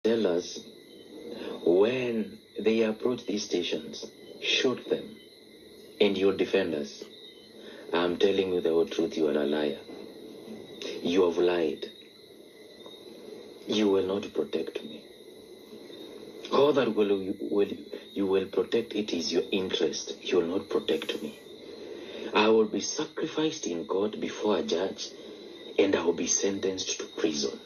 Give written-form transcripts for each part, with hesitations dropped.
tell us when they approach these stations, shoot them, and you'll defend us. I'm telling you the whole truth, you are a liar. You have lied. You will not protect me. All that you will protect it is your interest. You will not protect me. I will be sacrificed in court before a judge, and I will be sentenced to prison.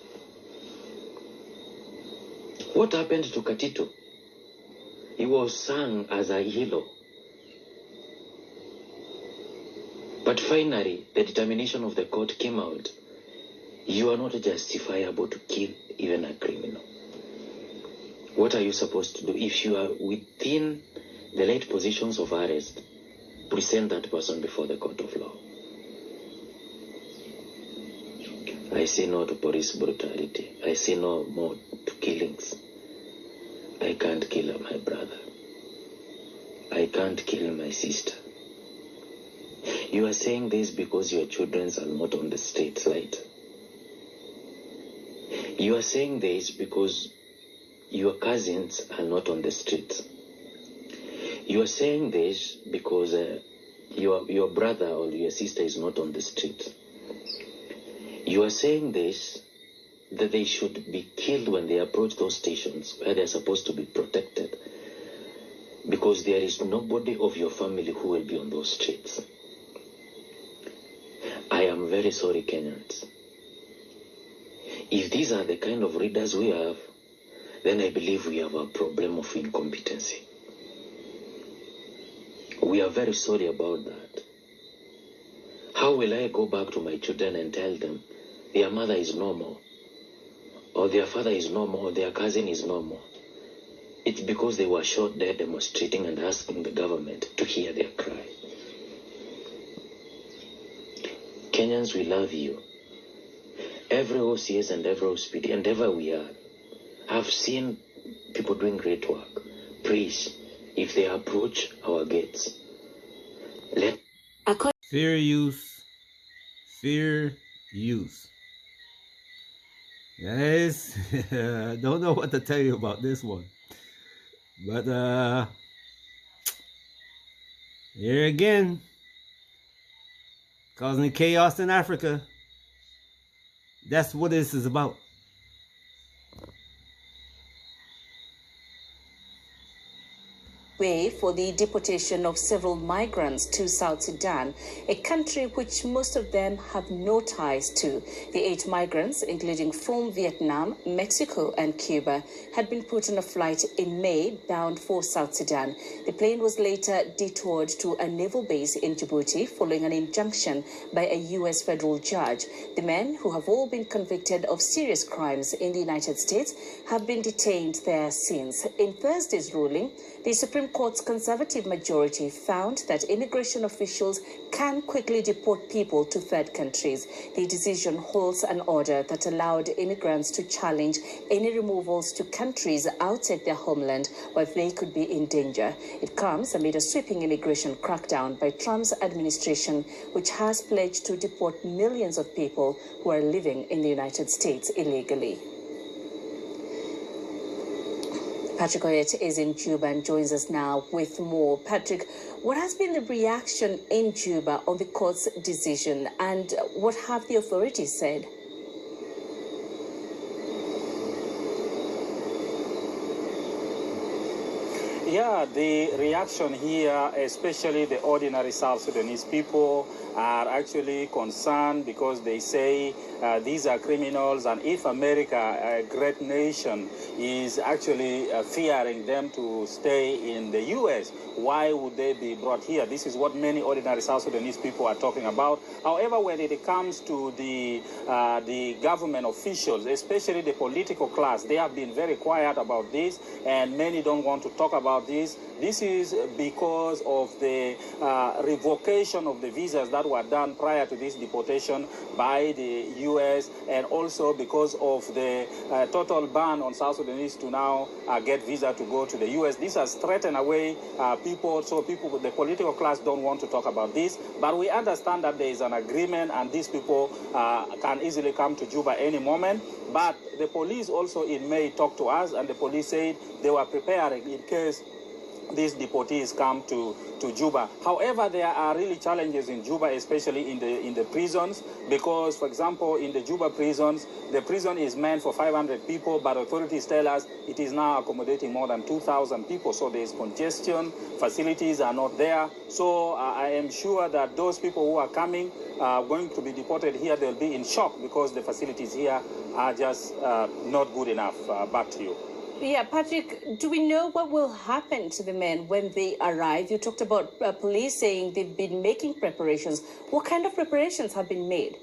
What happened to Katito? He was sung as a hero. But finally, the determination of the court came out. You are not justifiable to kill even a criminal. What are you supposed to do? If you are within the late positions of arrest, present that person before the court of law. I say no to police brutality. I say no more to killings. I can't kill my brother. I can't kill my sister. You are saying this because your children are not on the streets, right? You are saying this because your cousins are not on the streets. You are saying this because your brother or your sister is not on the street. You are saying this that they should be killed when they approach those stations where they are supposed to be protected, because there is nobody of your family who will be on those streets. I am very sorry, Kenyans. If these are the kind of readers we have, then I believe we have a problem of incompetency. We are very sorry about that. How will I go back to my children and tell them their mother is normal, or their father is normal, or their cousin is normal? It's because they were shot dead demonstrating and asking the government to hear their cry. Kenyans, we love you. Every OCS and every OSPD and ever we are, have seen people doing great work. Please, if they approach our gates, let... Fear youth. Fear youth. Guys, I don't know what to tell you about this one. But here again, causing chaos in Africa. That's what this is about. Way for the deportation of several migrants to South Sudan, a country which most of them have no ties to. The 8 migrants, including from Vietnam, Mexico, and Cuba, had been put on a flight in May bound for South Sudan. The plane was later detoured to a naval base in Djibouti following an injunction by a U.S. federal judge. The men, who have all been convicted of serious crimes in the United States, have been detained there since. In Thursday's ruling, the Supreme Court's conservative majority found that immigration officials can quickly deport people to third countries. The decision holds an order that allowed immigrants to challenge any removals to countries outside their homeland where they could be in danger. It comes amid a sweeping immigration crackdown by Trump's administration, which has pledged to deport millions of people who are living in the United States illegally. Patrick Oyet is in Juba and joins us now with more. Patrick, what has been the reaction in Juba on the court's decision, and what have the authorities said? Yeah, the reaction here, especially the ordinary South Sudanese people, are actually concerned because they say these are criminals, and if America, a great nation, is actually fearing them to stay in the U.S., why would they be brought here? This is what many ordinary South Sudanese people are talking about. However, when it comes to the government officials, especially the political class, they have been very quiet about this, and many don't want to talk about this. This is because of the revocation of the visas that were done prior to this deportation by the U.S., and also because of the total ban on South Sudanese to now get visa to go to the U.S. This has threatened away people, so people, the political class don't want to talk about this, but we understand that there is an agreement and these people can easily come to Juba any moment. But the police also in May talked to us, and the police said they were preparing in case these deportees come to Juba. However, there are really challenges in Juba, especially in the prisons, because, for example, in the Juba prisons, the prison is meant for 500 people, but authorities tell us it is now accommodating more than 2,000 people. So there is congestion, facilities are not there. So I am sure that those people who are coming going to be deported here, they'll be in shock because the facilities here are just not good enough. Back to you. Yeah, Patrick, do we know what will happen to the men when they arrive? You talked about police saying they've been making preparations. What kind of preparations have been made?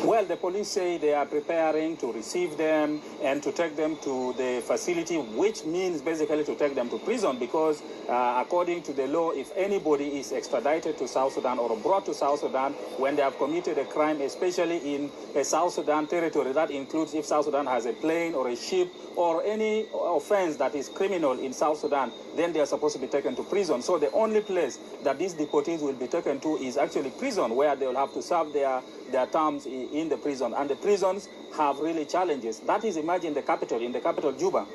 Well, the police say they are preparing to receive them and to take them to the facility, which means basically to take them to prison, because according to the law, if anybody is extradited to South Sudan or brought to South Sudan when they have committed a crime, especially in a South Sudan territory, that includes if South Sudan has a plane or a ship or any offense that is criminal in South Sudan, then they are supposed to be taken to prison. So the only place that these deportees will be taken to is actually prison, where they will have to serve their terms in the prison. And the prisons have really challenges. That is, imagine the capital, in the capital Juba,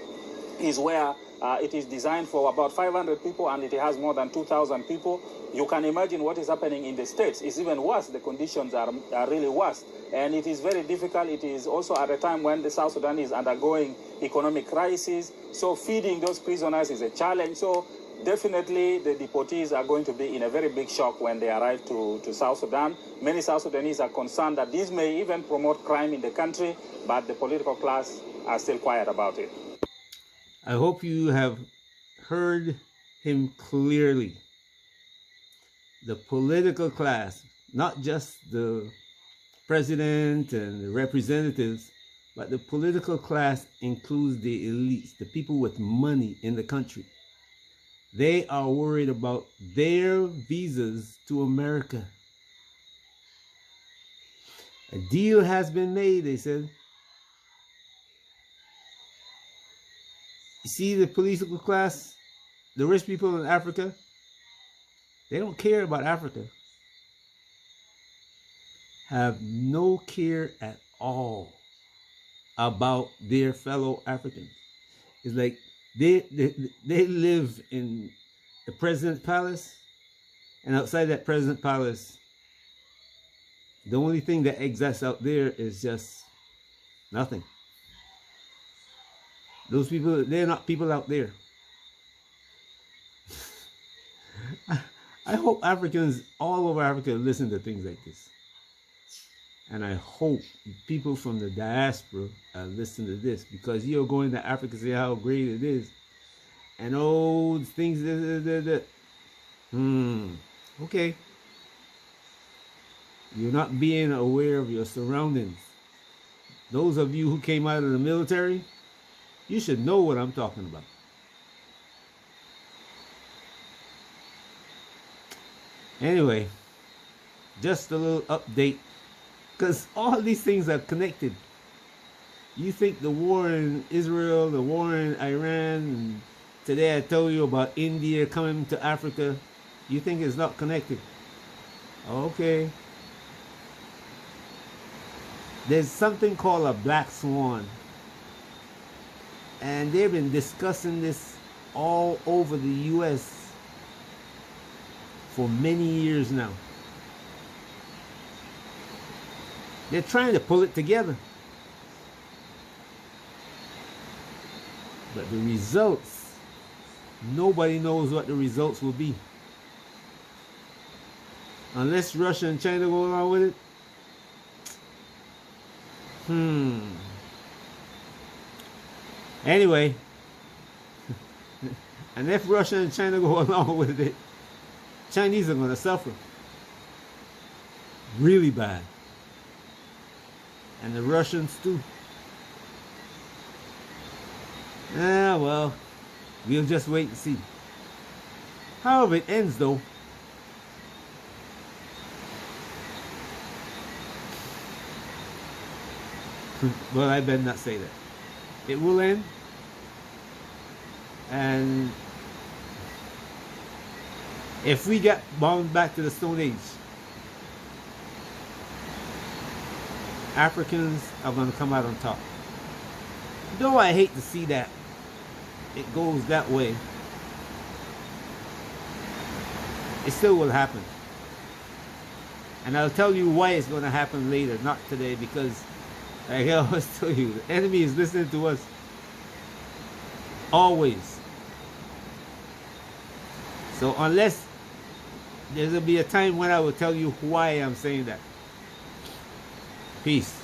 is where it is designed for about 500 people and it has more than 2,000 people. You can imagine what is happening in the States. It's even worse. The conditions are really worse. And it is very difficult. It is also at a time when the South Sudan is undergoing economic crisis. So feeding those prisoners is a challenge. So definitely the deportees are going to be in a very big shock when they arrive to South Sudan. Many South Sudanese are concerned that this may even promote crime in the country, but the political class are still quiet about it. I hope you have heard him clearly. The political class, not just the president and the representatives, but the political class includes the elites, the people with money in the country. They are worried about their visas to America. A deal has been made, they said. You see the political class, the rich people in Africa, they don't care about Africa. Have no care at all about their fellow Africans. It's like they live in the President's Palace, and outside that President's Palace, the only thing that exists out there is just nothing. Those people, they're not people out there. I hope Africans all over Africa listen to things like this. And I hope people from the diaspora listen to this, because you're going to Africa to see how great it is. And oh, things okay. You're not being aware of your surroundings. Those of you who came out of the military, you should know what I'm talking about. Anyway, just a little update, because all these things are connected. You think the war in Israel, the war in Iran, and today I told you about India coming to Africa, you think it's not connected. Okay. There's something called a black swan. And they've been discussing this all over the U.S. for many years now. They're trying to pull it together. But the results, nobody knows what the results will be. Unless Russia and China go along with it. Anyway, and if Russia and China go along with it, Chinese are going to suffer really bad. And the Russians too. Well, we'll just wait and see. However it ends though, well, I better not say that. It will end, and if we get bound back to the Stone Age, Africans are going to come out on top. Though I hate to see that it goes that way, it still will happen. And I'll tell you why it's going to happen later, not today, because like I always tell you, the enemy is listening to us always. So unless there's going to be a time when I will tell you why I'm saying that. Peace.